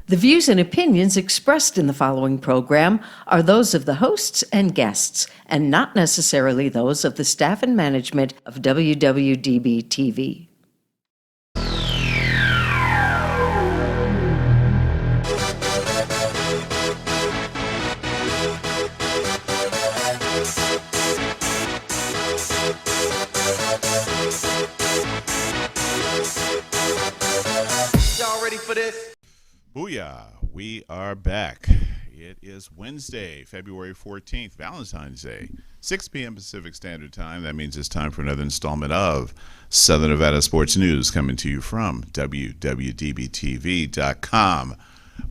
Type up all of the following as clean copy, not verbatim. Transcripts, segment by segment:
The views and opinions expressed in the following program are those of the hosts and guests, and not necessarily those of the staff and management of WWDB TV. Y'all ready for this? Booyah, we are back. It is Wednesday, February 14th, Valentine's Day, 6 p.m. Pacific Standard Time. That means it's time for another installment of Southern Nevada Sports News coming to you from WWDBTV.com.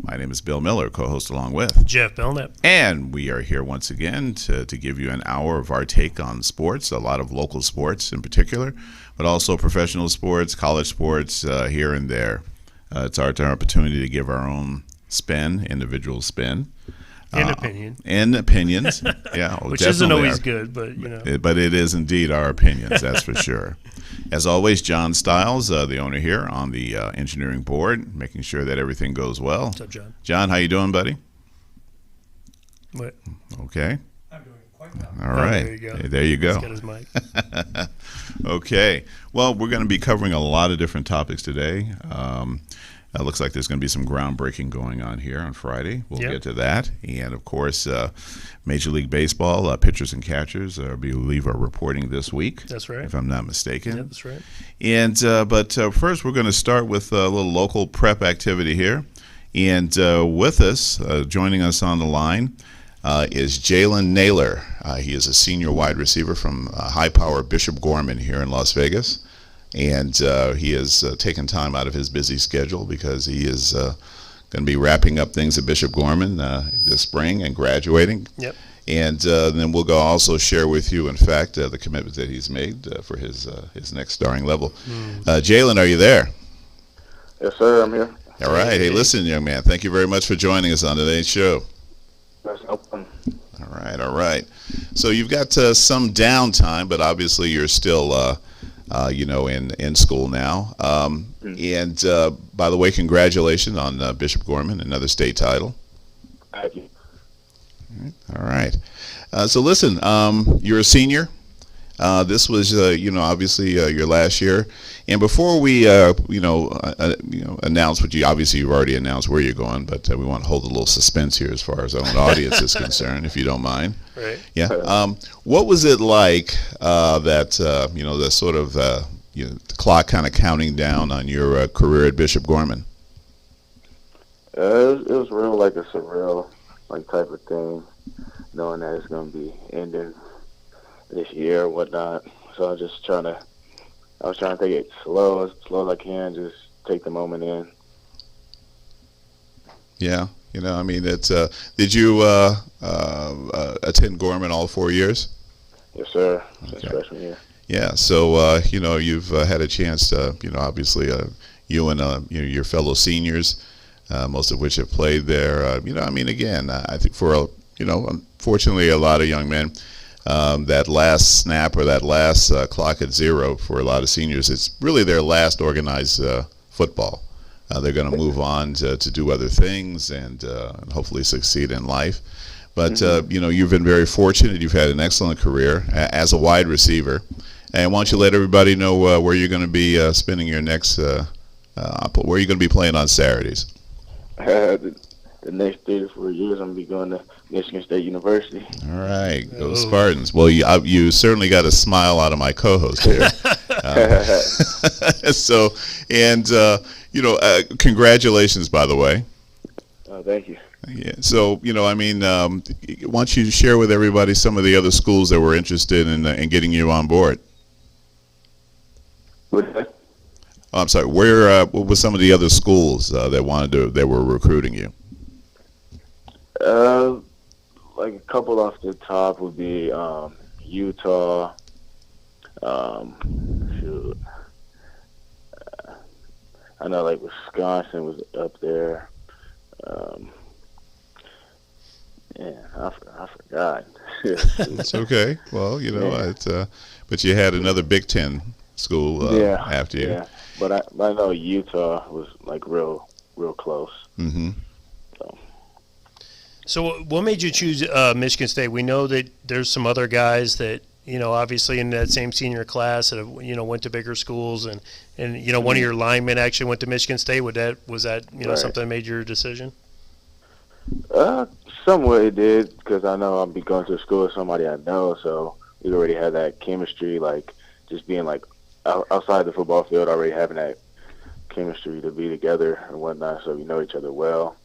My name is Bill Miller, co-host along with Jeff Belknap. And we are here once again to give you an hour of our take on sports, a lot of local sports in particular, but also professional sports, college sports here and there. It's our opportunity to give our own spin, individual spin. And opinion. And opinions. Yeah, Which isn't always good, but you know. But it is indeed our opinions, that's for sure. As always, John Stiles, the owner here on the engineering board, making sure that everything goes well. What's up, John? John, how you doing, buddy? What? Okay. I'm doing quite well. All right. There you go. There you go. He's got his mic. Okay. Well, we're going to be covering a lot of different topics today. It looks like there's going to be some groundbreaking going on here on Friday. We'll get to that. And, of course, Major League Baseball pitchers and catchers, I believe, are reporting this week. That's right. If I'm not mistaken. Yeah, that's right. And but first, we're going to start with a little local prep activity here. And with us, joining us on the line, is Jalen Nailor. He is a senior wide receiver from high-power Bishop Gorman here in Las Vegas. And he has taken time out of his busy schedule because he is going to be wrapping up things at Bishop Gorman this spring and graduating. Yep. And then we'll go also share with you, in fact, the commitment that he's made for his next starting level. Jalen, are you there? Yes, sir. I'm here. All right. Hey, listen, young man, thank you very much for joining us on today's show. That's no problem. All right. So you've got some downtime, but obviously you're still in school now. And by the way, congratulations on Bishop Gorman, another state title. Thank you. All right. So listen, you're a senior. This was, obviously your last year. And before we, announce what you've already announced where you're going, but we want to hold a little suspense here as far as our own audience is concerned, if you don't mind. Right. Yeah. What was it like the sort of the clock kind of counting down on your career at Bishop Gorman? It was real like a surreal type of thing, knowing that it's going to be ending this year or whatnot. So I was trying to take it slow as I can, just take the moment in. Yeah. It's did you attend Gorman all 4 years? Yes, sir. Since freshman year. Yeah, so you've had a chance to, obviously, you and your fellow seniors, most of which have played there. Again, I think unfortunately, a lot of young men, that last snap or that last clock at zero for a lot of seniors, it's really their last organized football. They're going to move on to do other things and hopefully succeed in life. But, you've been very fortunate. You've had an excellent career as a wide receiver. And why don't you let everybody know where you're going to be spending your next where you're going to be playing on Saturdays? The next 3 to 4 years, I'm going to be going to Michigan State University. All right. Go Spartans. Well, you certainly got a smile out of my co-host here. Congratulations, by the way. Thank you. Yeah. So, why don't you share with everybody some of the other schools that were interested in getting you on board? What's that? Oh, I'm sorry. What were some of the other schools that were recruiting you? A couple off the top would be Utah. I know Wisconsin was up there. I forgot. It's okay. Well, but you had another Big Ten school after you. Yeah, but I know Utah was real close. Mm-hmm. So what made you choose Michigan State? We know that there's some other guys that, obviously in that same senior class that, went to bigger schools and one of your linemen actually went to Michigan State. Was that Right. something that made your decision? Somewhat it did, because I know I'll be going to school with somebody I know, so we already had that chemistry, like just being like outside the football field, already having that chemistry to be together and whatnot, so we know each other well.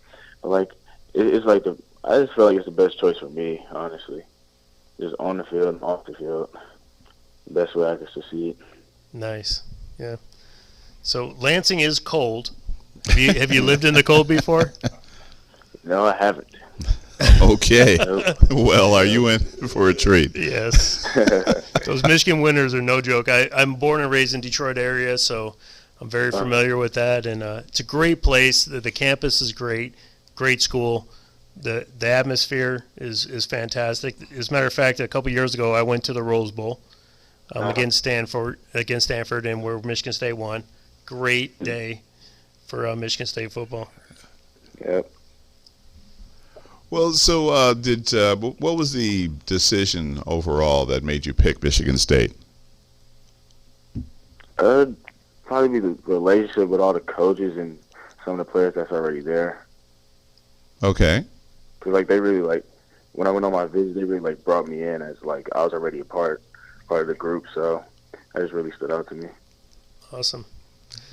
But like it's like I just feel like it's the best choice for me, honestly. Just on the field and off the field, best way I can succeed. Nice. Yeah. So Lansing is cold. Have you lived in the cold before? No, I haven't. Okay. Nope. Well, are you in for a treat? Yes. Those Michigan winters are no joke. I'm born and raised in Detroit area, so I'm very familiar with that. And it's a great place. The campus is great. Great school. The atmosphere is fantastic. As a matter of fact, a couple years ago, I went to the Rose Bowl against Stanford, and where Michigan State won. Great day for Michigan State football. Yep. Well, so what was the decision overall that made you pick Michigan State? Probably be the relationship with all the coaches and some of the players that's already there. Okay. Cause like they really like when I went on my visit, they really like brought me in as like I was already a part of the group, so that just really stood out to me. Awesome.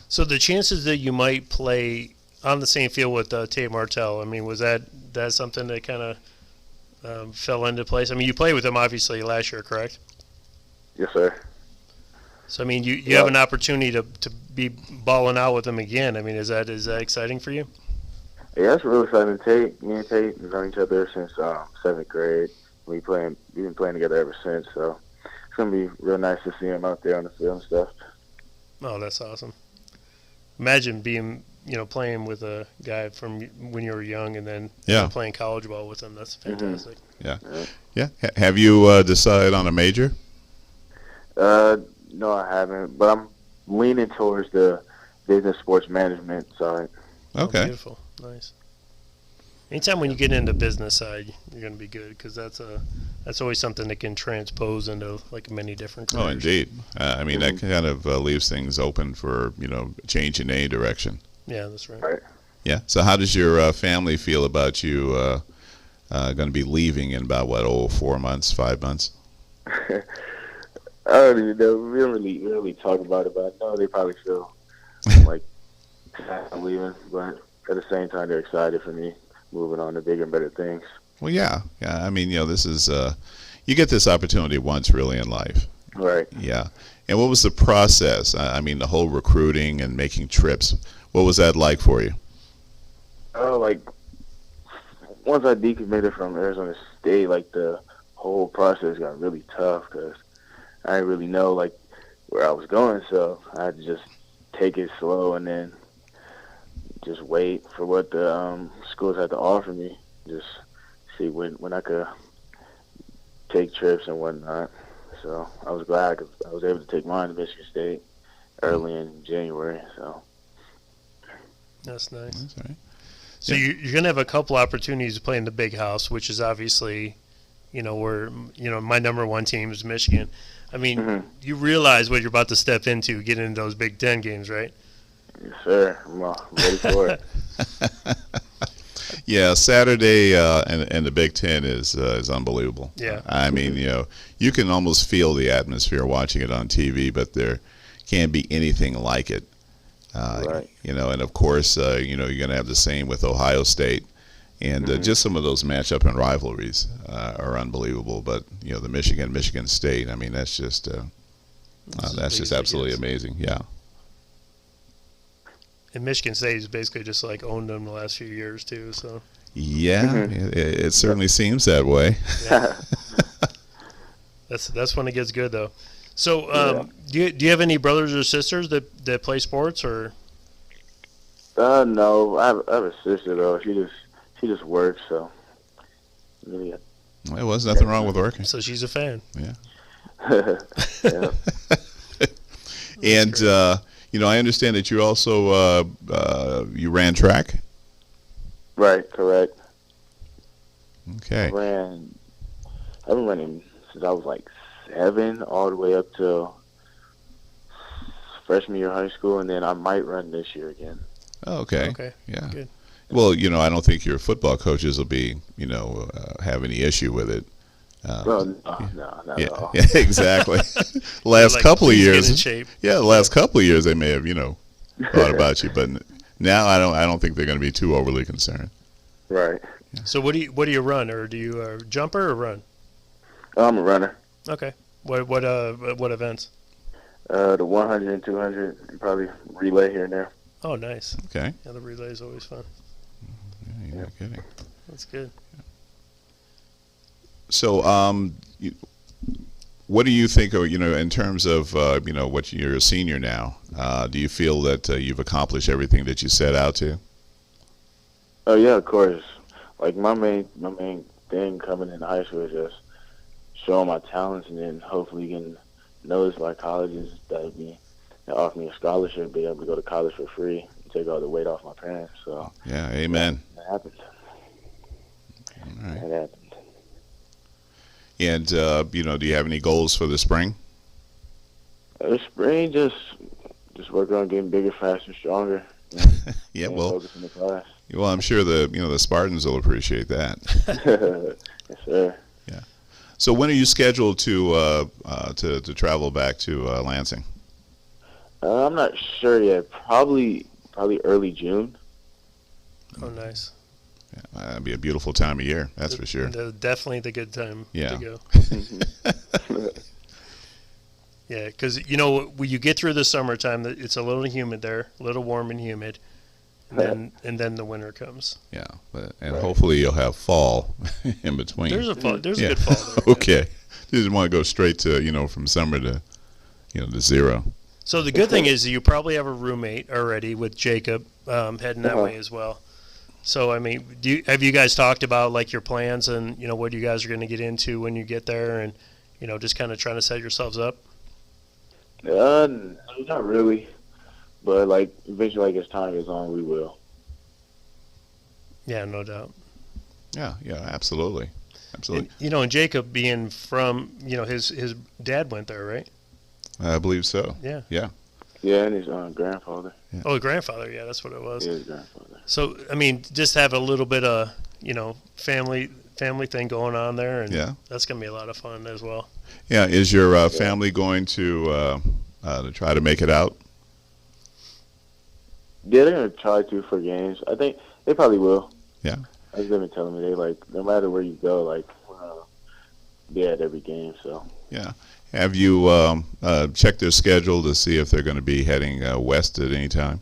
So the chances that you might play on the same field with Tate Martell, I mean, was that something that kind of fell into place? I mean, you played with him obviously last year, correct? Yes, sir. So I mean, you have an opportunity to be balling out with him again. I mean, is that exciting for you? Yeah, that's really exciting. Me and Tate have known each other since 7th grade. We've been playing together ever since. So it's gonna be real nice to see him out there on the field and stuff. Oh, that's awesome. Imagine being, playing with a guy from when you were young and then playing college ball with him. That's fantastic. Yeah. Have you decided on a major? No, I haven't, but I'm leaning towards the business sports management side. Okay. Oh, beautiful. Nice. Anytime when you get into business side, you're going to be good because that's always something that can transpose into like many different careers. Oh, indeed. I mean, that kind of leaves things open for, change in any direction. Yeah, that's right. Right. Yeah. So how does your family feel about you going to be leaving in about, 4 months, 5 months? I don't even know. We don't really talk about it, but I know they probably feel like I'm leaving, but at the same time, they're excited for me moving on to bigger and better things. Well, yeah. I mean, this is you get this opportunity once really in life. Right. Yeah. And what was the process? I mean, the whole recruiting and making trips. What was that like for you? Oh, like once I decommitted from Arizona State, like the whole process got really tough because I didn't really know like where I was going, so I had to just take it slow and then just wait for what the schools had to offer me. Just see when I could take trips and whatnot. So I was glad because I was able to take mine to Michigan State early in January. So That's nice. That's all right. So you're going to have a couple opportunities to play in the big house, which is obviously, where, my number one team is Michigan. I mean, you realize what you're about to step into getting into those Big Ten games, right? yes, sir. I'm ready for it. Yeah, Saturday and the Big Ten is unbelievable. Yeah. I mean, you can almost feel the atmosphere watching it on TV, but there can't be anything like it. Right. And of course, you're going to have the same with Ohio State. And just some of those matchup and rivalries are unbelievable. But, the Michigan State, I mean, that's just absolutely amazing. Yeah. And Michigan State has basically just like owned them the last few years too. So Yeah, it certainly seems that way. yeah. That's when it gets good though. So do you have any brothers or sisters that play sports or? No, I have a sister though. She just works, so really. Well, there's nothing wrong with working. So she's a fan. Yeah. Yeah. And I understand that you also you ran track. Right. Correct. Okay. I've been running since I was like 7, all the way up to freshman year of high school, and then I might run this year again. Oh, okay. Okay. Yeah. Good. Well, I don't think your football coaches will be, have any issue with it. Well, no, not at all. Yeah, exactly. Last Like, couple of please get years, in shape. yeah, the last couple of years they may have, thought about you, but now I don't think they're going to be too overly concerned. Right. So what do you run, or do you jumper or run? I'm a runner. Okay. What events? The 100 and 200, and probably relay here and there. Oh, nice. Okay. Yeah, the relay is always fun. Yeah, you're not kidding. That's good. So, what do you think, in terms of, what you're a senior now? Do you feel that you've accomplished everything that you set out to? Oh yeah, of course. Like my main thing coming into high school is just showing my talents, and then hopefully getting noticed by colleges that offer me a scholarship, be able to go to college for free, and take all the weight off my parents. So Yeah, amen. that happened. All right. That happened. And, do you have any goals for the spring? This spring, just work on getting bigger, faster, stronger. Yeah, and well, focus in the class. well, I'm sure the Spartans will appreciate that. Yes, sir. So when are you scheduled to travel back to Lansing? I'm not sure yet. Probably early June. Oh, nice. Yeah, that'd be a beautiful time of year, that's for sure. Definitely the good time Yeah. to go. Yeah, because when you get through the summertime, it's a little humid there, a little warm and humid, and then the winter comes. Yeah, and hopefully you'll have fall in between. There's a Yeah. good fall there. Okay, you just want to go straight to from summer to to zero. So the good thing is you probably have a roommate already with Jacob heading that way as well. So I mean, have you guys talked about like your plans and what you guys are going to get into when you get there, and just kind of trying to set yourselves up? Not really, but like eventually, like as time goes on, we will. Yeah, no doubt. Yeah, absolutely. And, and Jacob being from, his dad went there, right? I believe so. Yeah. Yeah. Yeah, and his grandfather. Yeah. Oh, grandfather. Yeah, that's what it was. Yeah, his grandfather. So, I mean, just have a little bit of, family thing going on there, and Yeah. that's going to be a lot of fun as well. Yeah. Is your family going to try to make it out? Yeah, they're gonna try to for games. I think they probably will. Yeah. As they've been telling me, they no matter where you go, be at every game. So. Yeah. Have you checked their schedule to see if they're going to be heading west at any time?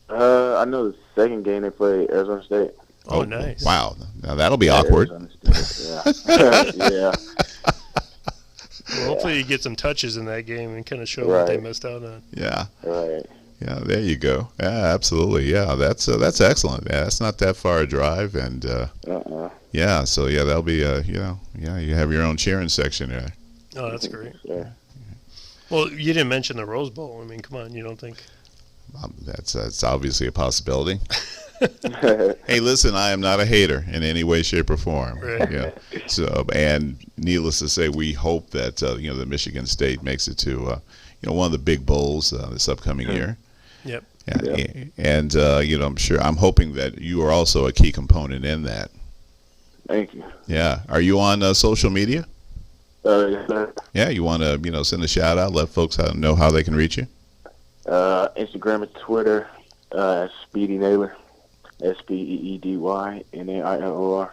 I know the second game they play Arizona State. Oh, nice. Wow. Now that'll be awkward. Arizona State, yeah. Yeah. Well, hopefully you get some touches in that game and kind of show what they missed out on. Yeah. Right. Yeah, there you go. Yeah, absolutely. Yeah, that's excellent. Yeah, that's not that far a drive, and yeah, so yeah, that'll be you have your own cheering section there. Oh, that's great. Yeah. Well, you didn't mention the Rose Bowl. I mean, come on, you don't think? That's obviously a possibility. Hey, listen, I am not a hater in any way, shape, or form. Right. Yeah. So, and needless to say, we hope that the Michigan State makes it to one of the big bowls this upcoming year. Yep. Yeah. And I'm hoping that you are also a key component in that. Thank you. Yeah. Are you on social media? Yes, sir. Yeah. You want to send a shout out, let folks know how they can reach you. Instagram and Twitter, Speedy Nailor, SPEEDYNAILOR.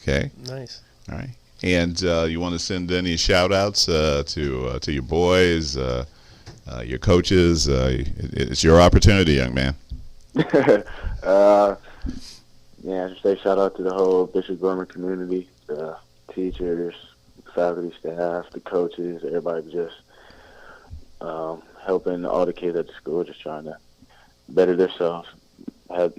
Okay. Nice. All right. And you want to send any shout outs to your boys, your coaches? It's your opportunity, young man. Just say shout out to the whole Bishop Gorman community, the teachers, faculty, staff, the coaches, everybody just helping all the kids at the school, just trying to better themselves,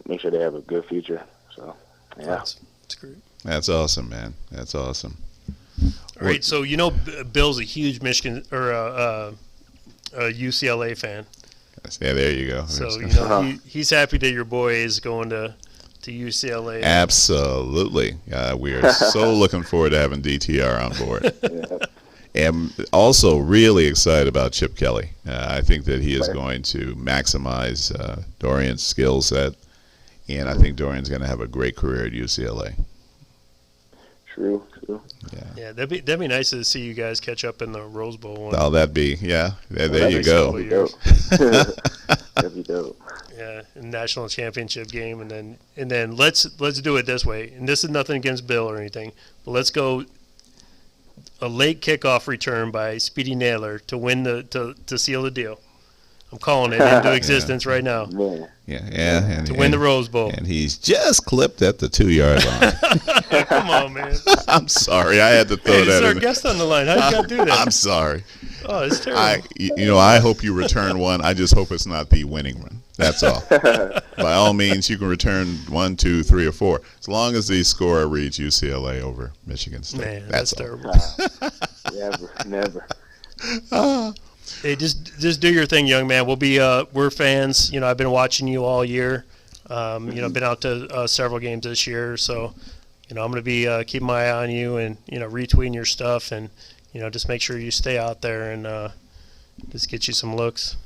make sure they have a good future. So, yeah. That's great. That's awesome, man. That's awesome. All right, so Bill's a huge Michigan or a UCLA fan. Yeah, there you go. So he's happy that your boy is going to to UCLA. Absolutely. We are so looking forward to having DTR on board. And also really excited about Chip Kelly. I think that he is going to maximize Dorian's skill set, and I think Dorian's going to have a great career at UCLA. True. Yeah, that'd be nice to see you guys catch up in the Rose Bowl. Oh, that'd be, there you go. That'd be dope. Yeah, national championship game, and then let's do it this way. And this is nothing against Bill or anything, but let's go a late kickoff return by Speedy Nailor to win to seal the deal. I'm calling it into existence right now. Man. Yeah, to win the Rose Bowl. And he's just clipped at the 2-yard line. Come on, man. I'm sorry, I had to throw Hey, that this is our in. guest on the line. How you got to do that? I'm sorry. Oh, it's terrible. I hope you return one. I just hope it's not the winning one. That's all. By all means, you can return 1, 2, 3, or 4, as long as the score reads UCLA over Michigan State. Man, that's terrible. Never. Hey, just do your thing, young man. We're fans. I've been watching you all year. Been out to several games this year, so I'm going to be keeping my eye on you and retweeting your stuff and just make sure you stay out there and just get you some looks.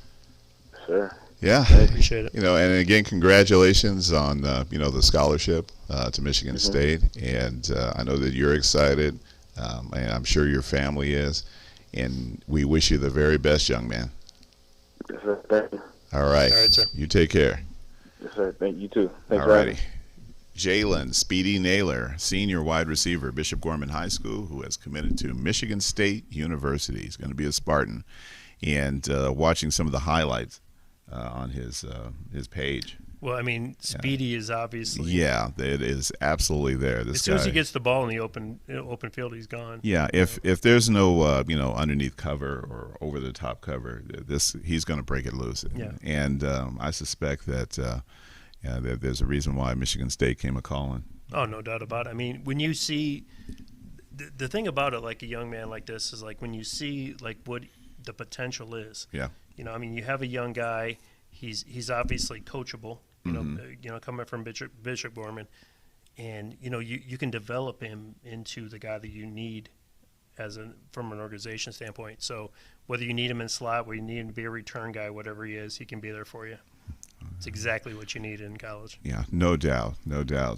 Sure. Yeah, I appreciate it. And again, congratulations on the scholarship to Michigan State, and I know that you're excited, and I'm sure your family is, and we wish you the very best, young man. Yes, sir. Thank you. All right, sir. You take care. Yes, sir. Thank you too. Thanks All for having righty. Jalen Speedy Nailor, senior wide receiver, Bishop Gorman High School, who has committed to Michigan State University. He's going to be a Spartan, and watching some of the highlights on his page. Well, I mean, Speedy is obviously. Yeah, it is absolutely there. This as soon as he guy- gets the ball in the open field, he's gone. Yeah, if there's no underneath cover or over the top cover, he's going to break it loose. Yeah. And I suspect that that there's a reason why Michigan State came a calling. Oh, no doubt about it. I mean, when you see the thing about it, like a young man like this, is like when you see like what the potential is. Yeah. I mean, you have a young guy. He's obviously coachable. Coming from Bishop Gorman, and you can develop him into the guy that you need from an organization standpoint. So whether you need him in slot, whether you need him to be a return guy, whatever he is, he can be there for you. It's exactly what you need in college. Yeah, no doubt.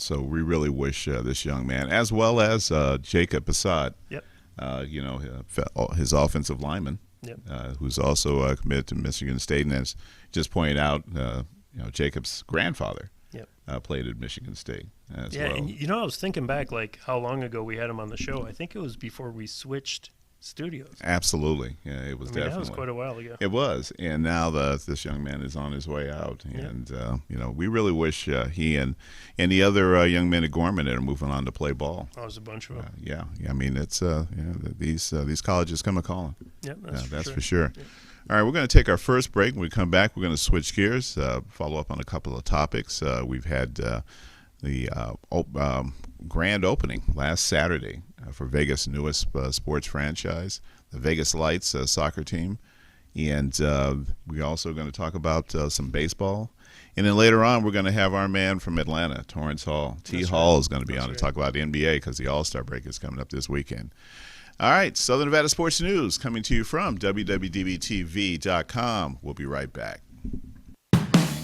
So we really wish this young man, as well as Jacob Assad, Yep. His offensive lineman, Yep. Who's also committed to Michigan State, and as just pointed out, Jacob's grandfather played at Michigan State as well. And I was thinking back, like how long ago we had him on the show. I think it was before we switched studios. Absolutely, yeah, it was definitely. That was quite a while ago. It was, and now this young man is on his way out, and we really wish he and the other young men at Gorman that are moving on to play ball. Oh, there's a bunch of them. Yeah, I mean it's these colleges come a calling. Yeah, that's for sure. Yeah. All right, we're going to take our first break. When we come back, we're going to switch gears, follow up on a couple of topics. We've had the grand opening last Saturday for Vegas' newest sports franchise, the Vegas Lights soccer team. And we're also going to talk about some baseball. And then later on, we're going to have our man from Atlanta, Torrance Hall. Hall is going to be on to talk about the NBA because the All-Star break is coming up this weekend. All right, Southern Nevada Sports News coming to you from WWDBTV.com. We'll be right back.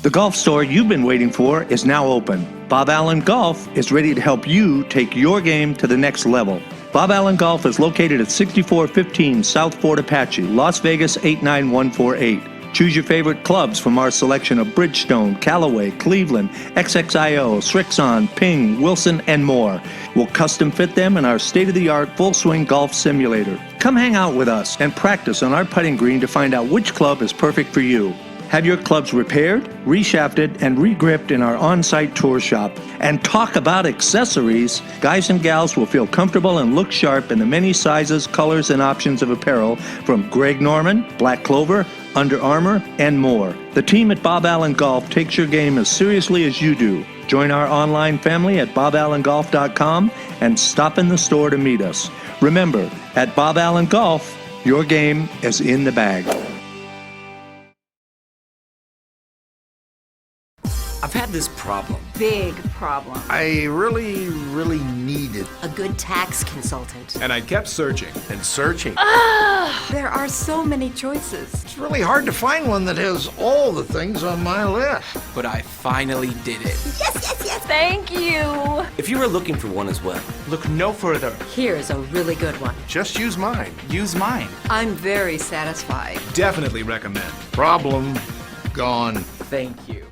The golf store you've been waiting for is now open. Bob Allen Golf is ready to help you take your game to the next level. Bob Allen Golf is located at 6415 South Fort Apache, Las Vegas 89148. Choose your favorite clubs from our selection of Bridgestone, Callaway, Cleveland, XXIO, Srixon, Ping, Wilson, and more. We'll custom fit them in our state-of-the-art full-swing golf simulator. Come hang out with us and practice on our putting green to find out which club is perfect for you. Have your clubs repaired, reshafted, and regripped in our on-site tour shop. And talk about accessories. Guys and gals will feel comfortable and look sharp in the many sizes, colors, and options of apparel from Greg Norman, Black Clover, Under Armour, and more. The team at Bob Allen Golf takes your game as seriously as you do. Join our online family at boballengolf.com and stop in the store to meet us. Remember, at Bob Allen Golf, your game is in the bag. I've had this problem. big problem. I really needed. A good tax consultant. And I kept searching and searching. There are so many choices. It's really hard to find one that has all the things on my list. But I finally did it. Yes. Thank you. If you were looking for one as well, Look no further. Here's a really good one. Just use mine. Use mine. I'm very satisfied. Definitely recommend. Problem gone. thank you.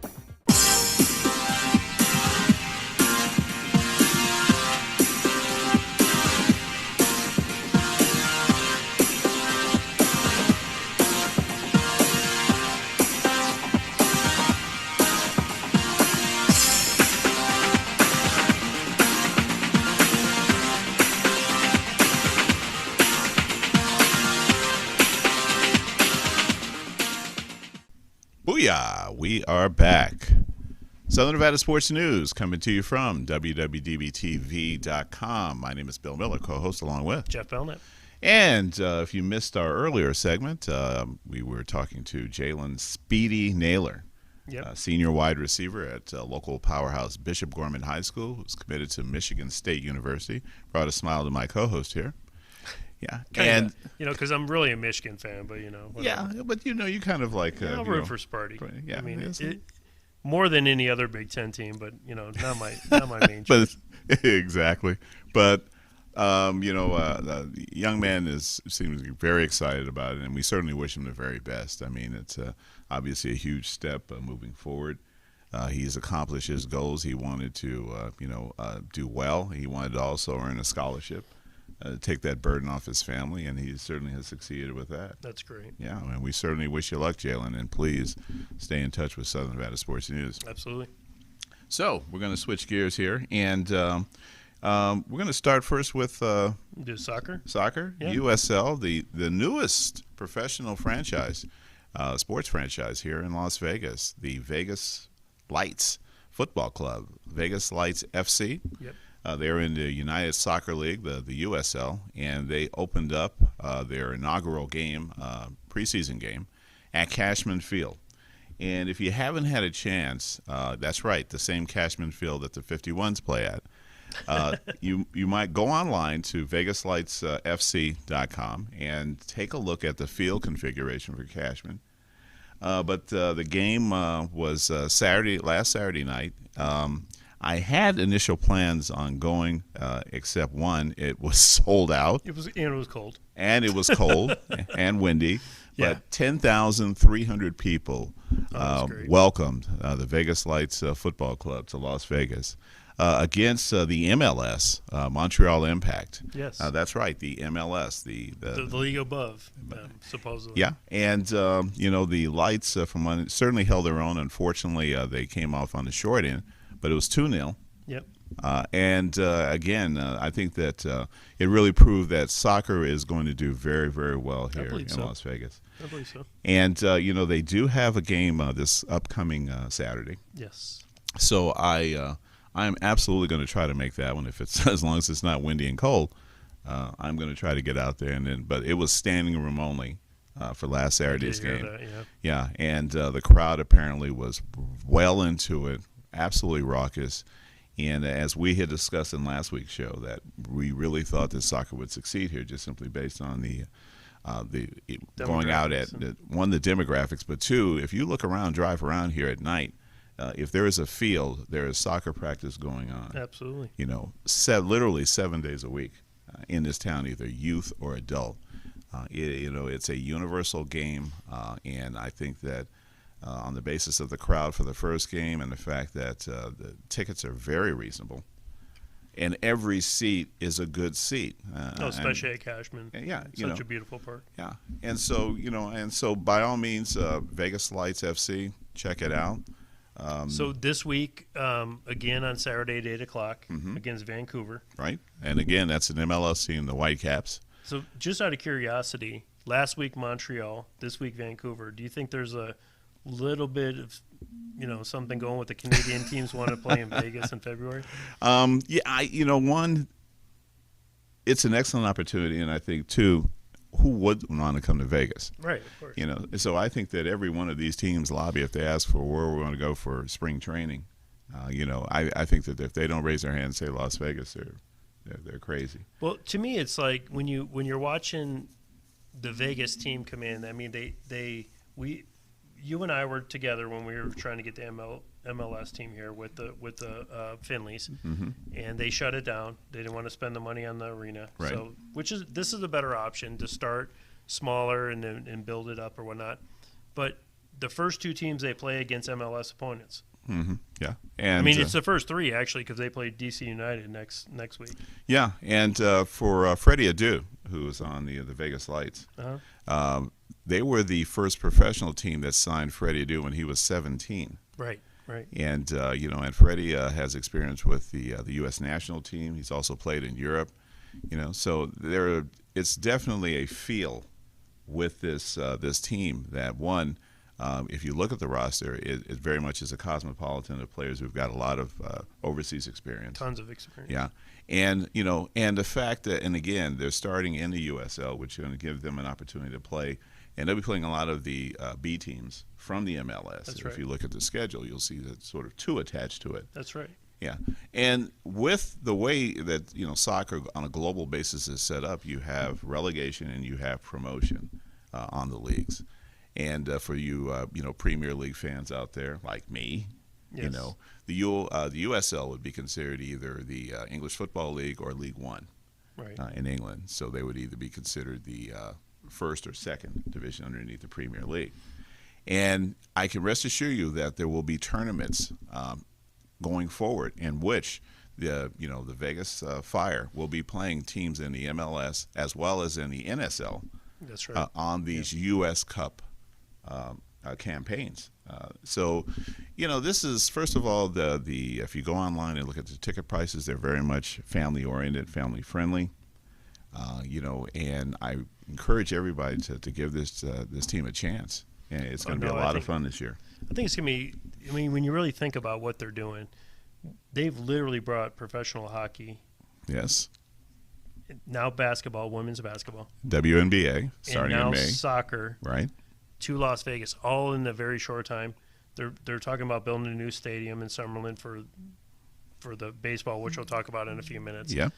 Booyah! We are back. Southern Nevada Sports News coming to you from WWDBTV.com. My name is Bill Miller, co-host along with Jeff Belknap. And if you missed our earlier segment, we were talking to Jalen Speedy Nailor, senior wide receiver at local powerhouse Bishop Gorman High School, who's committed to Michigan State University. Brought a smile to my co-host here. Yeah, Kinda, because I'm really a Michigan fan, but whatever. Yeah, but you kind of like I'll root for Sparty. Yeah, I mean, more than any other Big Ten team, but not my main. But exactly, but the young man seems very excited about it, and we certainly wish him the very best. I mean, it's obviously a huge step moving forward. He's accomplished his goals. He wanted to do well. He wanted to also earn a scholarship. Take that burden off his family, and he certainly has succeeded with that. That's great. Yeah, and we certainly wish you luck, Jalen, and please stay in touch with Southern Nevada Sports News. Absolutely. So we're going to switch gears here, and we're going to start first with do soccer. Yeah. USL, the newest professional franchise, sports franchise here in Las Vegas, the Vegas Lights Football Club, Vegas Lights FC. Yep. They're in the United Soccer League, the USL, and they opened up their inaugural game, preseason game, at Cashman Field. And if you haven't had a chance, that's right, the same Cashman Field that the 51s play at. You might go online to VegasLightsFC.com and take a look at the field configuration for Cashman. But the game was last Saturday night. I had initial plans on going, except one, it was sold out. It was cold. And it was cold and windy. Yeah. But 10,300 people welcomed the Vegas Lights Football Club to Las Vegas against the MLS, Montreal Impact. Yes. That's right, the MLS. The league above, supposedly. Yeah, and, the Lights certainly held their own. Unfortunately, they came off on the short end. But it was 2-0. Yep. Again, I think that it really proved that soccer is going to do very, very well here in Las Vegas. I believe so. And, they do have a game this upcoming Saturday. Yes. So I am absolutely going to try to make that one. If it's as long as it's not windy and cold, I'm going to try to get out there. But it was standing room only for last Saturday's game. That, yeah, and the crowd apparently was well into it. Absolutely raucous, and as we had discussed in last week's show, that we really thought that soccer would succeed here, just simply based on the going out at one, the demographics, but two, if you drive around here at night, if there is a field, there is soccer practice going on. Absolutely. Literally 7 days a week in this town, either youth or adult. It's a universal game, and I think that. On the basis of the crowd for the first game and the fact that the tickets are very reasonable, and every seat is a good seat. Especially at Cashman. Yeah, such a beautiful park. Yeah, and so by all means, Vegas Lights FC, check it out. So this week, again on Saturday at 8:00 against Vancouver. Right, and again that's an MLS team, the Whitecaps. So just out of curiosity, last week Montreal, this week Vancouver. Do you think there's a little bit of something going with the Canadian teams want to play in Vegas in February? One, it's an excellent opportunity, and I think two, who would want to come to Vegas? Right, of course. So I think that every one of these teams lobby if they ask for where we want to go for spring training. I think that if they don't raise their hand and say Las Vegas, they're crazy. Well, to me, it's like when you're watching the Vegas team come in. I mean, you and I were together when we were trying to get the MLS team here with the Finleys, and they shut it down. They didn't want to spend the money on the arena. Right. So, this is a better option to start smaller and build it up or whatnot. But the first two teams they play against MLS opponents. Yeah, and I mean it's the first three actually because they play DC United next week. Yeah, and for Freddie Adu, who was on the Vegas Lights, they were the first professional team that signed Freddie Adu when he was 17. Right. And and Freddie has experience with the U.S. national team. He's also played in Europe. So it's definitely a feel with this team that one. If you look at the roster, it very much is a cosmopolitan of players who've got a lot of overseas experience. Tons of experience. Yeah, and and the fact that, and again, they're starting in the USL, which is going to give them an opportunity to play, and they'll be playing a lot of the B teams from the MLS. That's right. If you look at the schedule, you'll see that sort of two attached to it. That's right. Yeah, and with the way that soccer on a global basis is set up, you have relegation and you have promotion on the leagues. And for you, Premier League fans out there like me, yes. the USL would be considered either the English Football League or League One, right. In England. So they would either be considered the first or second division underneath the Premier League. And I can rest assure you that there will be tournaments going forward in which the Vegas Fire will be playing teams in the MLS as well as in the NSL. That's right. On these U.S. Cup campaigns. So, this is, first of all, the if you go online and look at the ticket prices, they're very much family-oriented, family-friendly. And I encourage everybody to give this team a chance. And it's going to be a lot of fun this year. I think it's going to be, when you really think about what they're doing, they've literally brought professional hockey. Yes. Now basketball, women's basketball. WNBA, starting in May. And now soccer. Right. To Las Vegas, all in a very short time. They're talking about building a new stadium in Summerlin for the baseball, which we'll talk about in a few minutes. Yeah.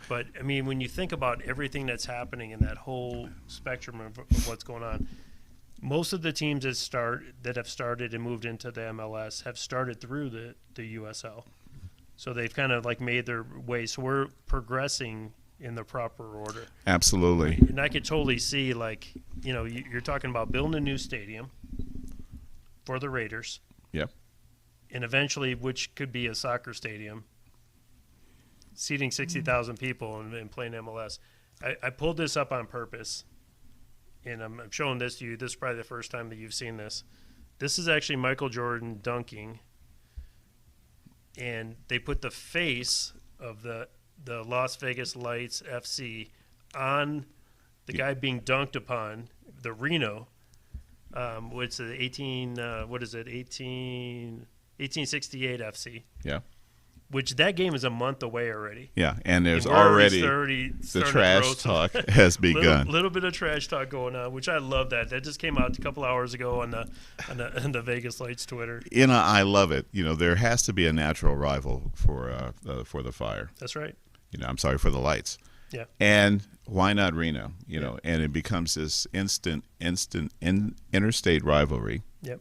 But, when you think about everything that's happening in that whole spectrum of what's going on, most of the teams that have started and moved into the MLS have started through the USL. So they've kind of made their way. So we're progressing in the proper order. Absolutely. And I could totally see, you're talking about building a new stadium for the Raiders. Yep. And eventually, which could be a soccer stadium, seating 60,000 people and playing MLS. I pulled this up on purpose, and I'm showing this to you. This is probably the first time that you've seen this. This is actually Michael Jordan dunking, and they put the face of the Las Vegas Lights FC on the guy being dunked upon, the Reno, which is 1868 FC. Yeah. Which that game is a month away already. Yeah, and there's already the trash talk has begun. Little bit of trash talk going on, which I love that. That just came out a couple hours ago on the Vegas Lights Twitter. I love it. There has to be a natural rival for the Fire. That's right. I'm sorry, for the Lights. Yeah. And why not Reno? And it becomes this instant interstate rivalry. Yep.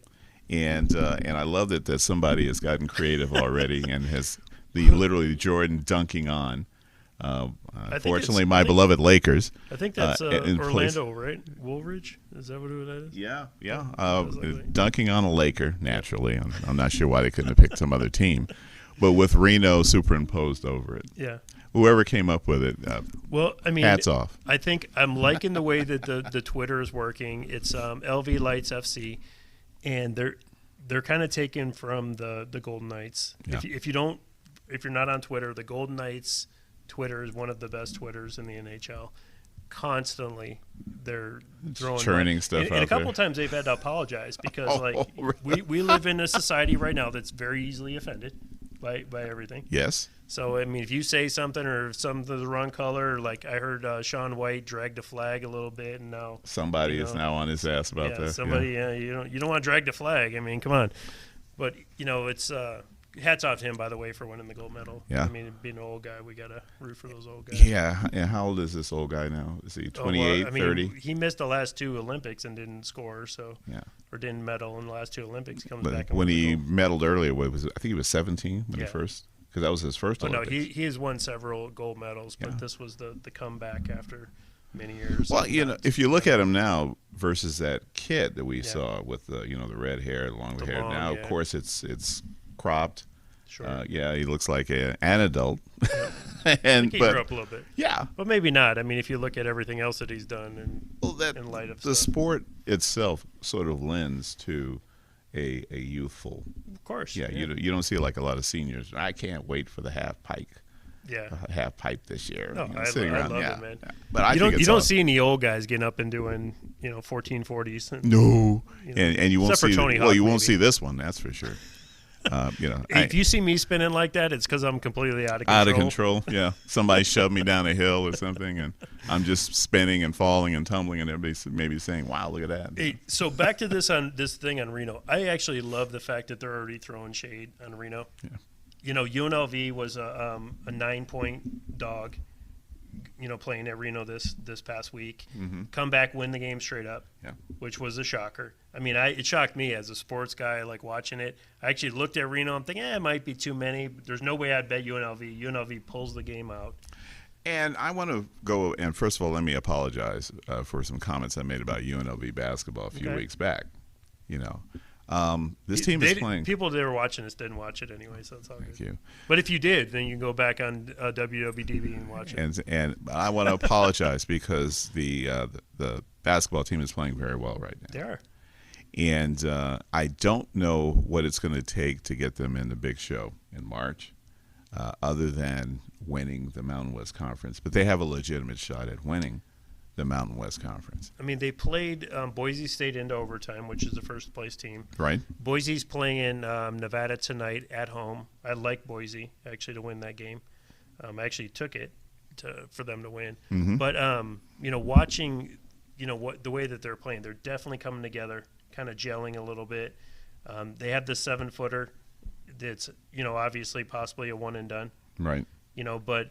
And I love that somebody has gotten creative already and has literally Jordan dunking on. Fortunately, my beloved Lakers. I think that's Orlando, right? Woolridge? Is that what it is? Yeah. Dunking on a Laker, naturally. I'm not sure why they couldn't have picked some other team. But with Reno superimposed over it. Yeah. Whoever came up with it, hats off. I think I'm liking the way that the Twitter is working. It's LV Lights FC, and they're kind of taken from the Golden Knights. Yeah. If you're not on Twitter, the Golden Knights Twitter is one of the best Twitters in the NHL. Constantly, they're churning stuff out and a couple there. Times they've had to apologize because we live in a society right now that's very easily offended by everything. Yes. So if you say something or something's the wrong color, like I heard Sean White dragged the flag a little bit, and now somebody is now on his ass about that. Somebody, you don't want to drag the flag. Come on, but hats off to him, by the way, for winning the gold medal. Yeah. I mean, being an old guy, we got to root for those old guys. Yeah. And how old is this old guy now? Is he 28, 30? He missed the last 2 Olympics and didn't score, or didn't medal in the last 2 Olympics. Comes back and when he gold. medaled earlier, I think he was 17 when he first, because that was his first Olympics. No, he has won several gold medals, but this was the comeback after many years. Well, if you look at him now versus that kid that we saw with the the red hair, the hair. Now, of course, it's cropped. Sure. He looks like an adult. I think he grew up a little bit. Yeah. But maybe not. I mean, if you look at everything else that he's done in light of the stuff. sport itself sort of lends to a youthful. Of course. Yeah, you don't see like a lot of seniors. I can't wait for the half pipe. Yeah. Half pipe this year. No, I love it, man. Yeah. But you don't see any old guys getting up and doing 1440s. No. And you won't except for see Tony Hawk, you won't maybe. see this one, that's for sure. If you see me spinning like that, it's because I'm completely out of control. Out of control, yeah. Somebody shoved me down a hill or something, and I'm just spinning and falling and tumbling, and everybody's maybe saying, "Wow, look at that." Hey, so back to this thing on Reno. I actually love the fact that they're already throwing shade on Reno. Yeah. UNLV was a 9-point dog. Playing at Reno this past week. Mm-hmm. Come back, win the game straight up. Yeah. Which was a shocker. I mean, it shocked me as a sports guy, like watching it. I actually looked at Reno. I'm thinking, it might be too many. There's no way I'd bet UNLV. UNLV pulls the game out. And I want to go, and first of all, let me apologize for some comments I made about UNLV basketball a few weeks back. This team is playing. People that were watching this didn't watch it anyway, so it's all Thank good. you. But if you did, then you can go back on WWDB and watch it. And I want to apologize because the basketball team is playing very well right now. They are. And I don't know what it's going to take to get them in the big show in March, other than winning the Mountain West Conference. But they have a legitimate shot at winning the Mountain West Conference. I mean, they played Boise State into overtime, which is the first place team. Right. Boise's playing in Nevada tonight at home. I like Boise, actually, to win that game. I actually took it for them to win. Mm-hmm. But, watching, the way that they're playing, they're definitely coming together, kind of gelling a little bit. They have the 7-footer that's, obviously possibly a one and done. Right. But,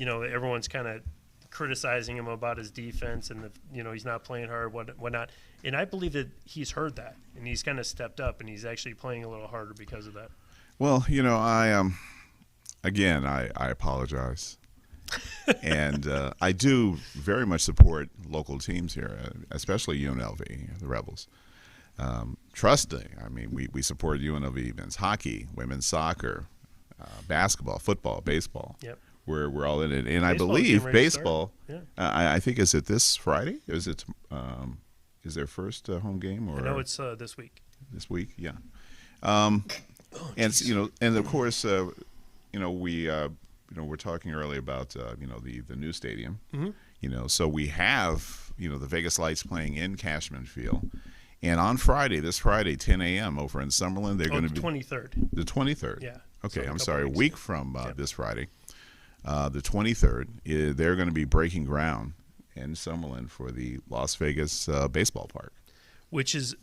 everyone's kind of criticizing him about his defense and he's not playing hard, whatnot. And I believe that he's heard that and he's kind of stepped up and he's actually playing a little harder because of that. Well, I apologize. And I do very much support local teams here, especially UNLV, the Rebels. Trusting, I mean, we support UNLV men's hockey, women's soccer, basketball, football, baseball. Yep. We're all in it, and Baseball's I believe getting ready to baseball. start. I think is it this Friday? Is it? Is their first home game? Or I know it's this week. This week, yeah. And and of course, we're talking earlier about the new stadium. Mm-hmm. So we have the Vegas Lights playing in Cashman Field, and on Friday, this Friday, 10 a.m. over in Summerlin, they're going to be 23rd. The 23rd. Yeah. Okay, So I'm sorry. A weeks week ago. from Yep. this Friday, the 23rd, they're going to be breaking ground in Summerlin for the Las Vegas baseball park, Which is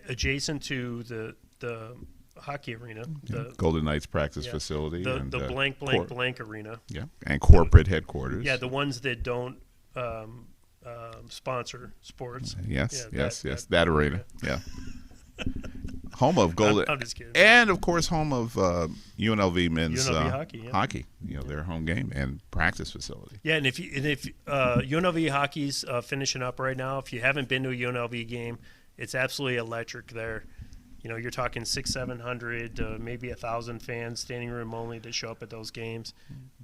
adjacent to the hockey arena, the Golden Knights practice facility, the and blank arena. Yeah, and corporate headquarters. Yeah, the ones that don't sponsor sports. Yes, Yeah, that arena. Yeah. Home of Golden, I'm just kidding. And of course, home of UNLV men's UNLV hockey. Yeah. hockey. Their home game and practice facility. Yeah, and if UNLV hockey's finishing up right now, if you haven't been to a UNLV game, it's absolutely electric there. You're talking 600-700, maybe 1,000 fans, standing room only, that show up at those games.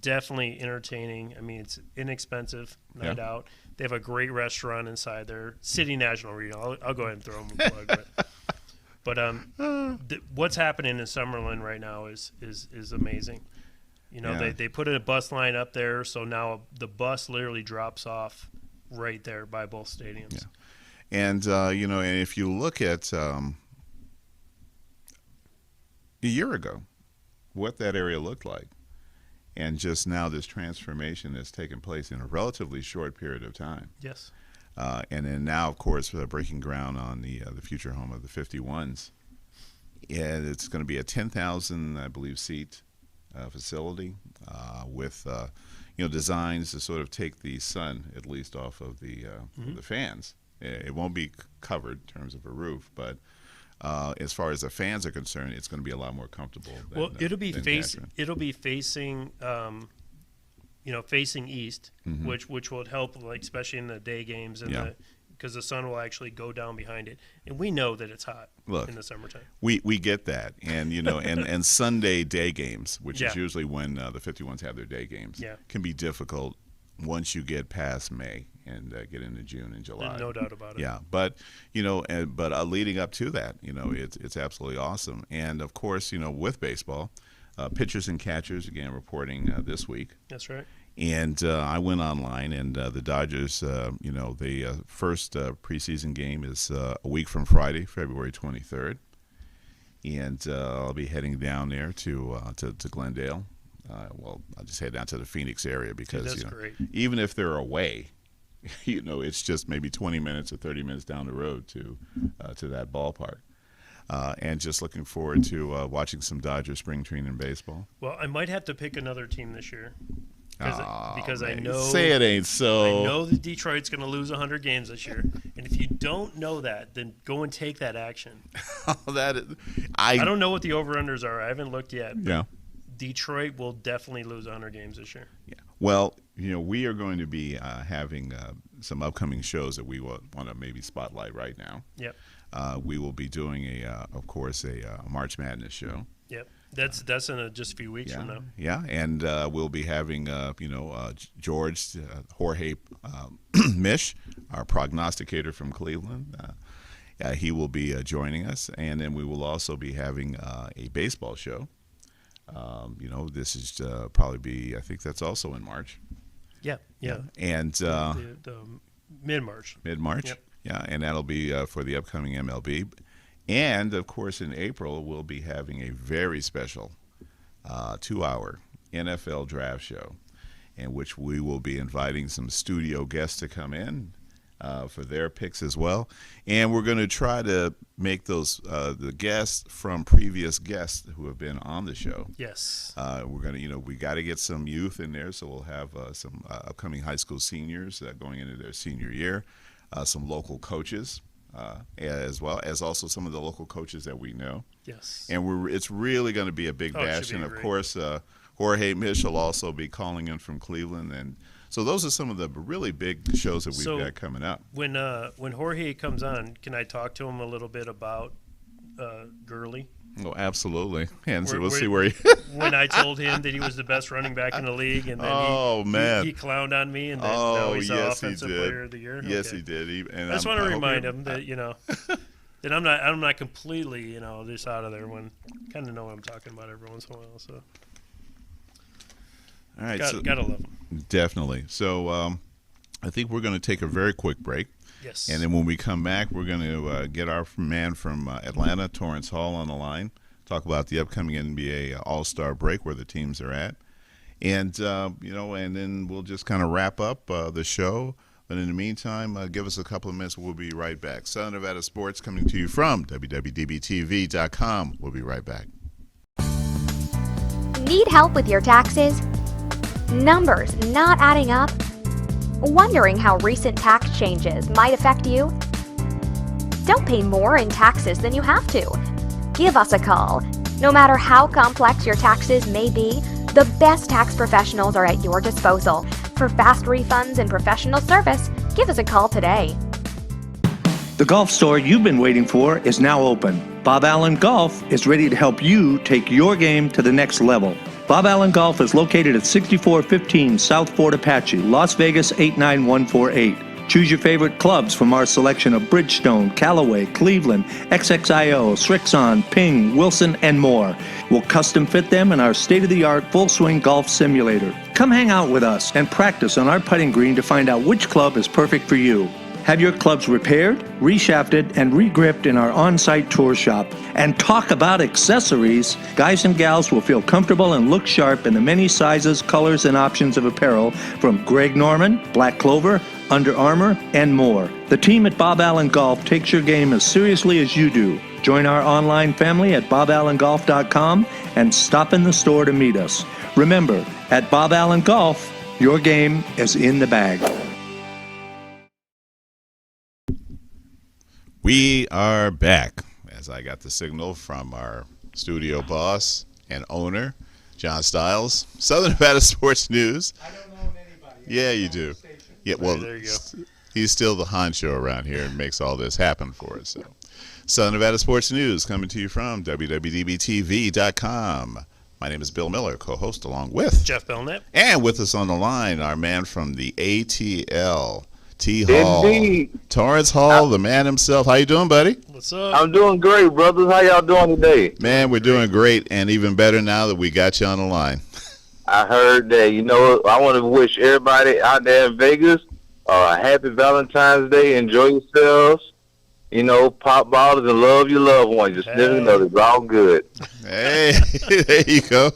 Definitely entertaining. I mean, it's inexpensive night out. They have a great restaurant inside there. City National Arena. I'll go ahead and throw them a plug. But what's happening in Summerlin right now is amazing. They put a bus line up there, so now the bus literally drops off right there by both stadiums. Yeah. And and if you look at a year ago, what that area looked like, and just now this transformation that's taken place in a relatively short period of time. Yes. And then now, of course, breaking ground on the future home of the 51s And it's going to be a 10,000, I believe, seat facility with designs to sort of take the sun at least off of the fans. It won't be covered in terms of a roof, but as far as the fans are concerned, it's going to be a lot more comfortable. Well, it'll be facing facing east, which will help, like especially in the day games and because the sun will actually go down behind it, and we know that it's hot in the summertime. We get that, and and Sunday day games, which is usually when the 51s have their day games, can be difficult once you get past May and get into June and July. No doubt about it. Yeah, but leading up to that, it's absolutely awesome, and of course, with baseball, pitchers and catchers again reporting this week. That's right. And I went online, and the Dodgers, the first preseason game is a week from Friday, February 23rd, and I'll be heading down there to Glendale. I'll just head down to the Phoenix area because even if they're away, it's just maybe 20 minutes or 30 minutes down the road to that ballpark. And just looking forward to watching some Dodger spring training baseball. Well, I might have to pick another team this year. Because I know say it ain't so. I know that Detroit's going to lose 100 games this year, and if you don't know that, then go and take that action. I don't know what the over/unders are. I haven't looked yet. Yeah, Detroit will definitely lose 100 games this year. Yeah. Well, we are going to be having some upcoming shows that we want to maybe spotlight right now. Yep. We will be doing of course, a March Madness show. Yep. That's in just a few weeks from now. Yeah, and we'll be having George Jorge Mish, our prognosticator from Cleveland. He will be joining us, and then we will also be having a baseball show. This is probably be, I think that's also in March. Yeah. And the mid-March. Mid-March. Yep. Yeah, and that'll be for the upcoming MLB. And, of course, in April, we'll be having a very special 2-hour NFL draft show in which we will be inviting some studio guests to come in for their picks as well. And we're going to try to make those the guests from previous guests who have been on the show. Yes. We're going to, we got to get some youth in there, so we'll have some upcoming high school seniors going into their senior year, some local coaches. As well as also some of the local coaches that we know. Yes. And it's really going to be a big bash. And, of course, Jorge Mish will also be calling in from Cleveland. And so those are some of the really big shows that we've got coming up. When Jorge comes on, can I talk to him a little bit about Gurley? Oh, absolutely. And so we'll see where he... When I told him that he was the best running back in the league, and then he clowned on me, and then now he's the offensive player of the year. Yes, he did. I just want to remind him that that I'm not completely just out of there when kind of know what I'm talking about every once in a while. So all right, gotta love him. Definitely. So I think we're going to take a very quick break. Yes. And then when we come back, we're going to get our man from Atlanta, Torrance Hall, on the line, talk about the upcoming NBA All-Star break, where the teams are at. And, and then we'll just kind of wrap up the show. But in the meantime, give us a couple of minutes. We'll be right back. Southern Nevada Sports coming to you from WWDBTV.com. We'll be right back. Need help with your taxes? Numbers not adding up? Wondering how recent tax changes might affect you? Don't pay more in taxes than you have to. Give us a call. No matter how complex your taxes may be, the best tax professionals are at your disposal. For fast refunds and professional service, give us a call today. The golf store you've been waiting for is now open. Bob Allen Golf is ready to help you take your game to the next level. Bob Allen Golf is located at 6415 South Fort Apache, Las Vegas 89148. Choose your favorite clubs from our selection of Bridgestone, Callaway, Cleveland, XXIO, Srixon, Ping, Wilson, and more. We'll custom fit them in our state-of-the-art full-swing golf simulator. Come hang out with us and practice on our putting green to find out which club is perfect for you. Have your clubs repaired, reshafted, and regripped in our on-site tour shop. And talk about accessories. Guys and gals will feel comfortable and look sharp in the many sizes, colors, and options of apparel from Greg Norman, Black Clover, Under Armour, and more. The team at Bob Allen Golf takes your game as seriously as you do. Join our online family at boballengolf.com and stop in the store to meet us. Remember, at Bob Allen Golf, your game is in the bag. We are back, as I got the signal from our studio boss and owner, John Stiles, Southern Nevada Sports News. I don't know anybody. Yeah, you do. Yeah, well, there you go. He's still the honcho around here and makes all this happen for us. So, Southern Nevada Sports News coming to you from WWDBTV.com. My name is Bill Miller, co-host along with Jeff Belknap. And with us on the line, our man from the ATL. T-Hall. Indeed. Torrance Hall, the man himself. How you doing, buddy? What's up? I'm doing great, brothers. How y'all doing today? Man, we're doing great, and even better now that we got you on the line. I heard that. You know, I want to wish everybody out there in Vegas a happy Valentine's Day. Enjoy yourselves. You know, pop bottles and love your loved ones. Just never know. It's all good. Hey, there you go.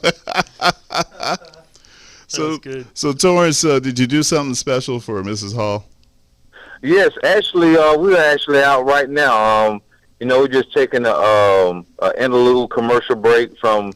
So Torrance, did you do something special for Mrs. Hall? Yes, actually, we're actually out right now. You know, we're just taking a interlude commercial break from.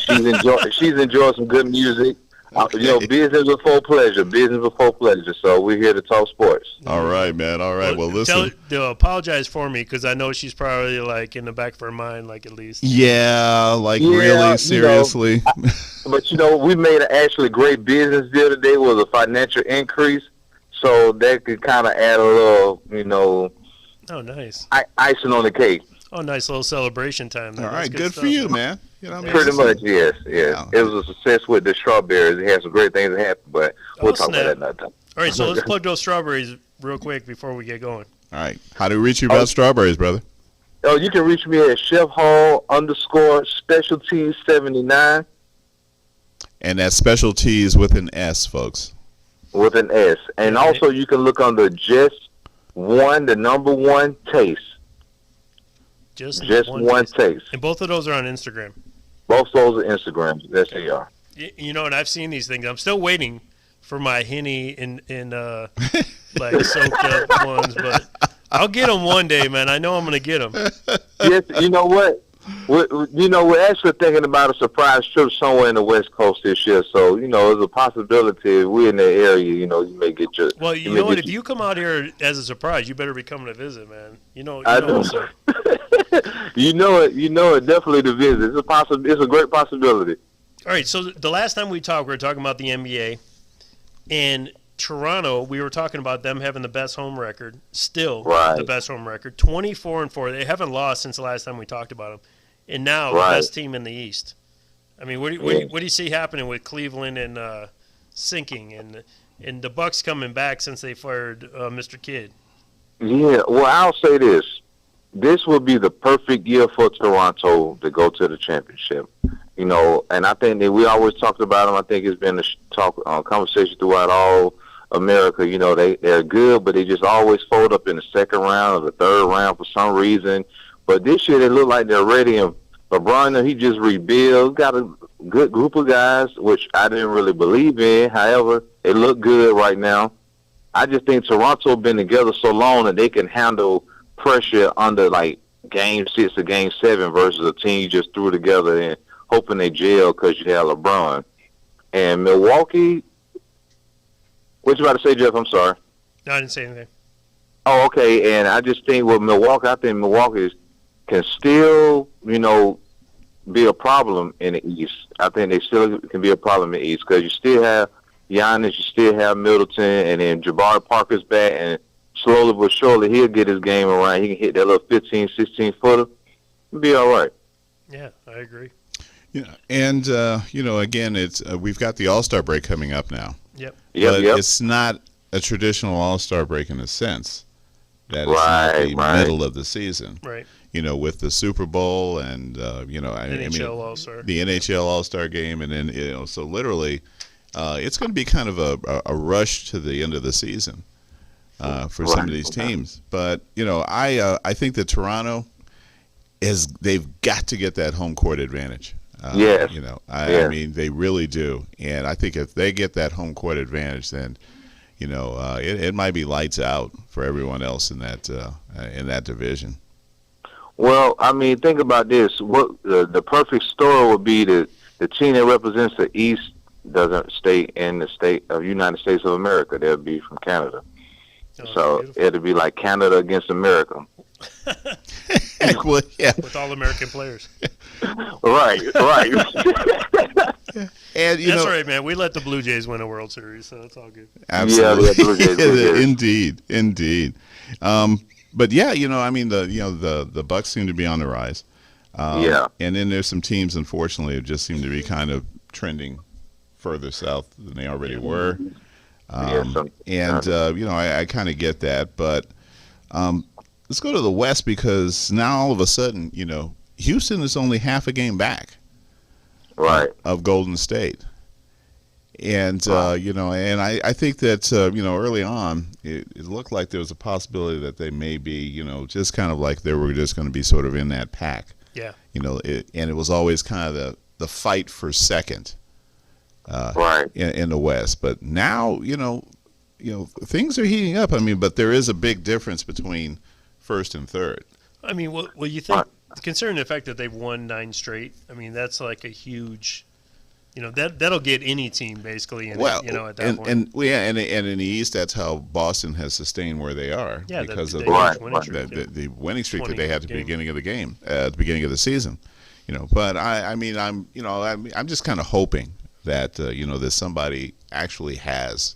She's enjoying some good music. Okay. You know, business before pleasure. Business before pleasure. So we're here to talk sports. All right, man. All right. Well, listen. Apologize for me because I know she's probably like in the back of her mind, like at least. Yeah, really seriously. You know, but you know, we made an actually great business deal today with a financial increase, so that could kind of add a little, you know. Oh, nice. Icing on the cake. Oh, nice little celebration time. All right, good for you, man. You know what I mean? Pretty much, yes. Yeah. It was a success with the strawberries. It had some great things that happened, but we'll talk about that another time. All right, so let's plug those strawberries real quick before we get going. All right. How do we reach you about strawberries, brother? Oh, you can reach me at Chef Hall _specialties 79. And that's specialties with an S, folks. With an S. And also you can look under Just One, the number one taste. Just one taste. And both of those are on Instagram. Both of those are Instagram. Yes, they are. You know, and I've seen these things. I'm still waiting for my Henny in like soaked up ones, but I'll get them one day, man. I know I'm going to get them. Yes, you know what? We're actually thinking about a surprise trip somewhere in the West Coast this year. So, you know, there's a possibility if we're in the area, you know, you may get your... Well, you know what? If you come out here as a surprise, you better be coming to visit, man. You know I do. You know it definitely to visit. It's a great possibility. All right, so the last time we talked, we were talking about the NBA. And Toronto, we were talking about them having the best home record, still the best home record, 24-4. They haven't lost since the last time we talked about them. And now the best team in the East. I mean, what do you see happening with Cleveland and sinking and the Bucks coming back since they fired Mr. Kidd? Yeah, well, I'll say this. This will be the perfect year for Toronto to go to the championship. You know, and I think that we always talked about them. I think it's been a conversation throughout all America. You know, they're good, but they just always fold up in the second round or the third round for some reason. But this year they look like they're ready. And LeBron, he just rebuilt. Got a good group of guys, which I didn't really believe in. However, they look good right now. I just think Toronto been together so long that they can handle pressure under like Game 6 or Game 7 versus a team you just threw together and hoping they jail because you have LeBron. And Milwaukee, what you about to say, Jeff? I'm sorry. No, I didn't say anything. Oh, okay. And I just think with Milwaukee, I think Milwaukee can still, you know, be a problem in the East. I think they still can be a problem in the East because you still have Giannis, you still have Middleton, and then Jabari Parker's back, and slowly but surely he'll get his game around. He can hit that little 15, 16-footer. He'll be all right. Yeah, I agree. Yeah, and you know, again, it's we've got the All-Star break coming up now. Yep. But it's not a traditional All-Star break in a sense. That it's not the middle of the season. Right. You know, with the Super Bowl and you know, NHL All-Star. The NHL All-Star game, and then you know, so literally, it's going to be kind of a rush to the end of the season for some of these teams. But you know, I think that Toronto they've got to get that home court advantage. Yes. You know, I mean, they really do. And I think if they get that home court advantage, then, you know, it might be lights out for everyone else in that division. Well, I mean, think about this. What the perfect story would be the team that represents the East doesn't stay in the state of United States of America. They'll be from Canada. So beautiful. it'll be like Canada against America. Well, yeah. With all American players. Right. And That's right, man. We let the Blue Jays win a World Series, so it's all good. Absolutely. Yeah, Blue Jays. Indeed. But yeah, I mean, the Bucks seem to be on the rise. Yeah. And then there's some teams, unfortunately, that just seem to be kind of trending further south than they already were. I kind of get that, but let's go to the West, because now all of a sudden, Houston is only half a game back, right, of Golden State, and and I think that early on it looked like there was a possibility that they may be just kind of like they were just going to be sort of in that pack, yeah, and it was always kind of the fight for second. Right. In the West, but now things are heating up. I mean, but there is a big difference between first and third. I mean, well, you think, considering the fact that they've won 9 straight, I mean, that's like a huge, that'll get any team basically at that point. And in the East, that's how Boston has sustained where they are, because of the winning streak that they had at the beginning of the game, at the beginning of the season. But I'm just kind of hoping that that somebody actually has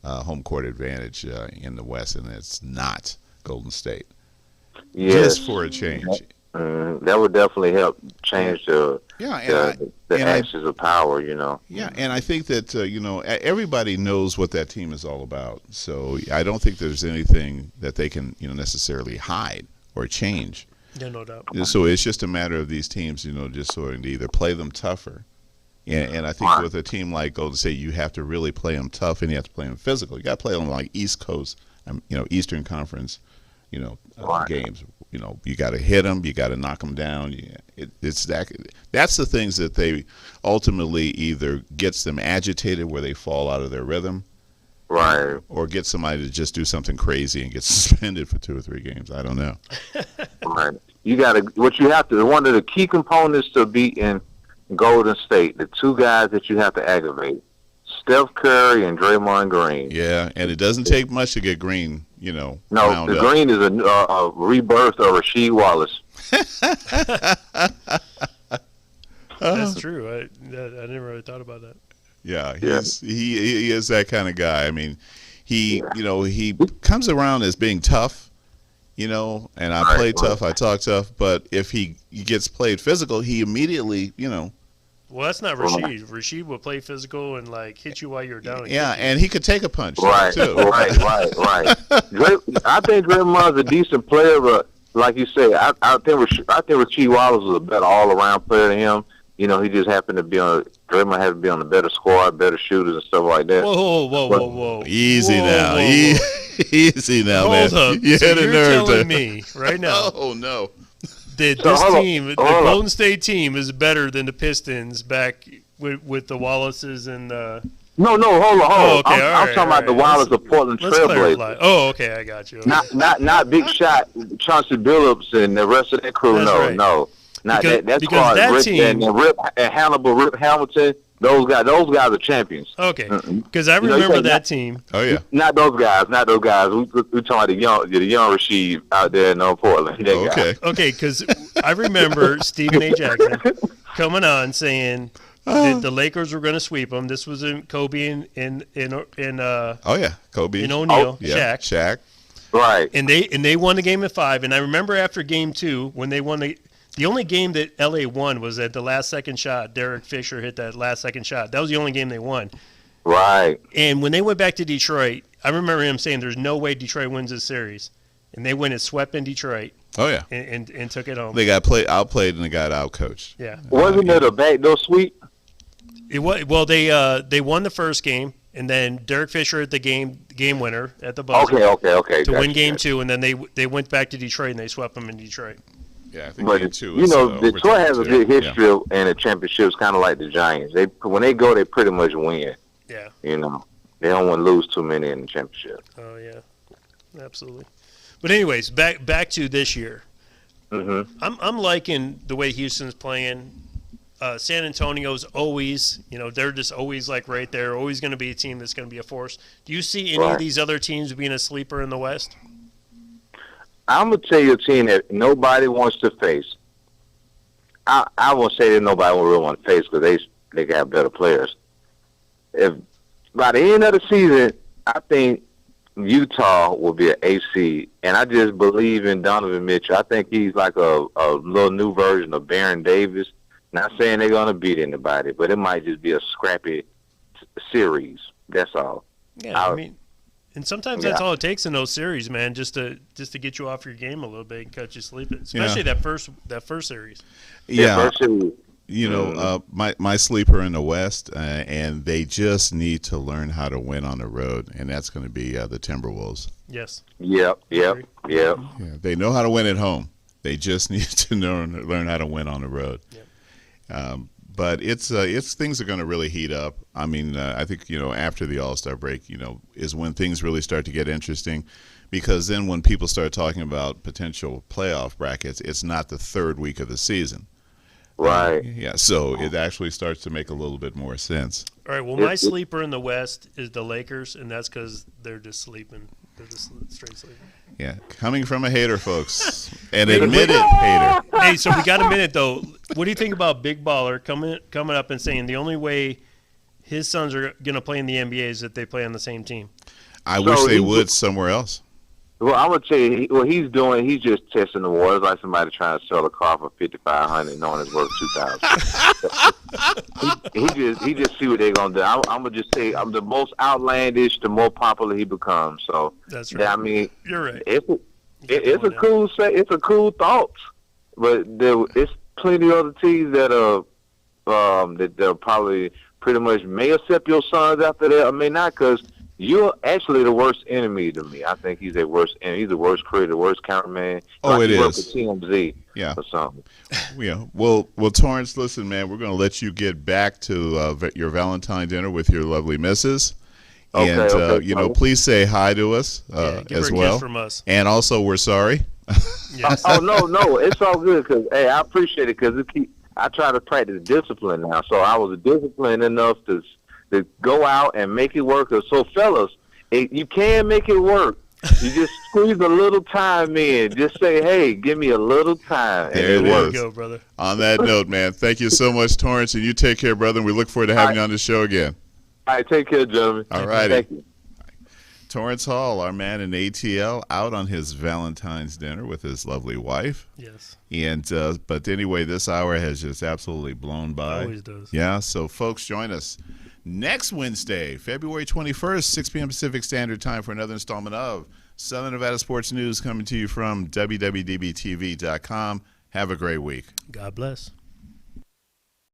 home court advantage in the West, and it's not Golden State. Yes. Just for a change. That would definitely help change the axis of power. Yeah, and I think that everybody knows what that team is all about. So I don't think there's anything that they can necessarily hide or change. Yeah, no doubt. So it's just a matter of these teams, just sort of either play them tougher. And I think with a team like Golden State, you have to really play them tough, and you have to play them physical. You got to play them like East Coast, Eastern Conference, games. You got to hit them, you got to knock them down. It's that's the things that they ultimately either gets them agitated where they fall out of their rhythm, right, or get somebody to just do something crazy and get suspended for 2 or 3 games. I don't know. Right. One of the key components to beating Golden State, the 2 guys that you have to aggravate, Steph Curry and Draymond Green. Yeah, and it doesn't take much to get Green, No, the Green is a rebirth of Rasheed Wallace. That's true. I never really thought about that. Yeah, he is that kind of guy. I mean, he comes around as being tough, and I play tough, I talk tough, but if he gets played physical, he immediately, Well, that's not Rasheed. Rasheed will play physical and hit you while you're down. Yeah, and he could take a punch too. Right. I think Draymond's a decent player, but like you say, I think Rasheed Wallace was a better all-around player than him. He just happened to be Draymond had to be on the better squad, better shooters and stuff like that. Whoa. Easy now, man. Hold up. You hit a you're nerve telling me right now. Oh no. That this team, the Golden State team, is better than the Pistons back with the Wallaces and. No, hold on. Oh, okay, I'm talking about the Wallace of Portland Trailblazers. Oh, okay, I got you. Okay. Not Big Shot, Chauncey Billups, and the rest of that crew. No. Not that's because that Rip team and Rip Hamilton. Those guys are champions. Okay, because I remember that team. Oh yeah. Not those guys. We talking about the young Rasheed out there in Portland. Okay, because I remember Stephen A. Jackson coming on saying that the Lakers were going to sweep them. This was in Kobe and Kobe and O'Neal, Shaq. Right. And they won the game in 5. And I remember after game 2 when they won the only game that LA won was at the last second shot. Derek Fisher hit that last second shot. That was the only game they won. Right. And when they went back to Detroit, I remember him saying there's no way Detroit wins this series. And they went and swept in Detroit. Oh, yeah. And took it home. They got outplayed and they got outcoached. Yeah. Wasn't it a backdoor sweep? It was. Well, they won the first game, and then Derek Fisher hit the game winner at the buzzer. Okay. To win game 2, and then they went back to Detroit and they swept them in Detroit. Yeah, I think game 2 Detroit has a good history in the championships, kind of like the Giants. When they go, they pretty much win. Yeah. They don't want to lose too many in the championship. Oh yeah, absolutely. But anyways, back to this year. I'm liking the way Houston's playing. San Antonio's always, they're just always like right there, always going to be a team that's going to be a force. Do you see any of these other teams being a sleeper in the West? I'm going to tell you a team that nobody wants to face. I won't say that nobody will really want to face because they have better players. If by the end of the season, I think Utah will be an AC, and I just believe in Donovan Mitchell. I think he's like a little new version of Baron Davis. Not saying they're going to beat anybody, but it might just be a scrappy series. That's all. Yeah, and sometimes that's all it takes in those series, man, just to get you off your game a little bit and cut you sleeping, especially that first series. Yeah. My sleeper in the West, and they just need to learn how to win on the road, and that's going to be the Timberwolves. Yes. Yep. Yeah, they know how to win at home. They just need to learn how to win on the road. Yep. But it's things are going to really heat up. I think after the All-Star break, is when things really start to get interesting, because then when people start talking about potential playoff brackets, it's not the third week of the season. Right. Yeah, so it actually starts to make a little bit more sense. All right, well, my sleeper in the West is the Lakers, and that's because they're just sleeping. They're just straight sleeping. Yeah, coming from a hater, folks. An admitted hater. Hey, so we got a minute, though. What do you think about Big Baller coming up and saying the only way his sons are going to play in the NBA is if they play on the same team? I wish they would somewhere else. Well, I would tell you, what he's doing, he's just testing the waters like somebody trying to sell a car for $5,500 knowing it's worth $2,000. he just see what they're gonna do. I'm gonna just say, I'm the most outlandish, the more popular he becomes. So that's right. You're right. It's a cool thought, but it's plenty of other teams that they'll probably pretty much may accept your sons after that, or may not, because you're actually the worst enemy to me. I think he's the worst enemy. He's the worst creator, the worst cameraman. Oh, it is. With TMZ or something. Yeah. Well, Torrance, listen, man, we're going to let you get back to your Valentine dinner with your lovely missus. Okay, and, please say hi to us give as her a well. kiss from us. And also, we're sorry. Yes. No, it's all good, because, hey, I appreciate it, because I try to practice discipline now. So I was disciplined enough to go out and make it work. So, fellas, you can make it work. You just squeeze a little time in. Just say, hey, give me a little time. There it you go, brother. On that note, man, thank you so much, Torrance, and you take care, brother, and we look forward to having you on the show again. All right, take care, gentlemen. All righty. Thank you. Torrance Hall, our man in ATL, out on his Valentine's dinner with his lovely wife. Yes. And but anyway, this hour has just absolutely blown by. Always does. Yeah, so folks, join us next Wednesday, February 21st, 6 p.m. Pacific Standard Time for another installment of Southern Nevada Sports News, coming to you from WWDBTV.com. Have a great week. God bless.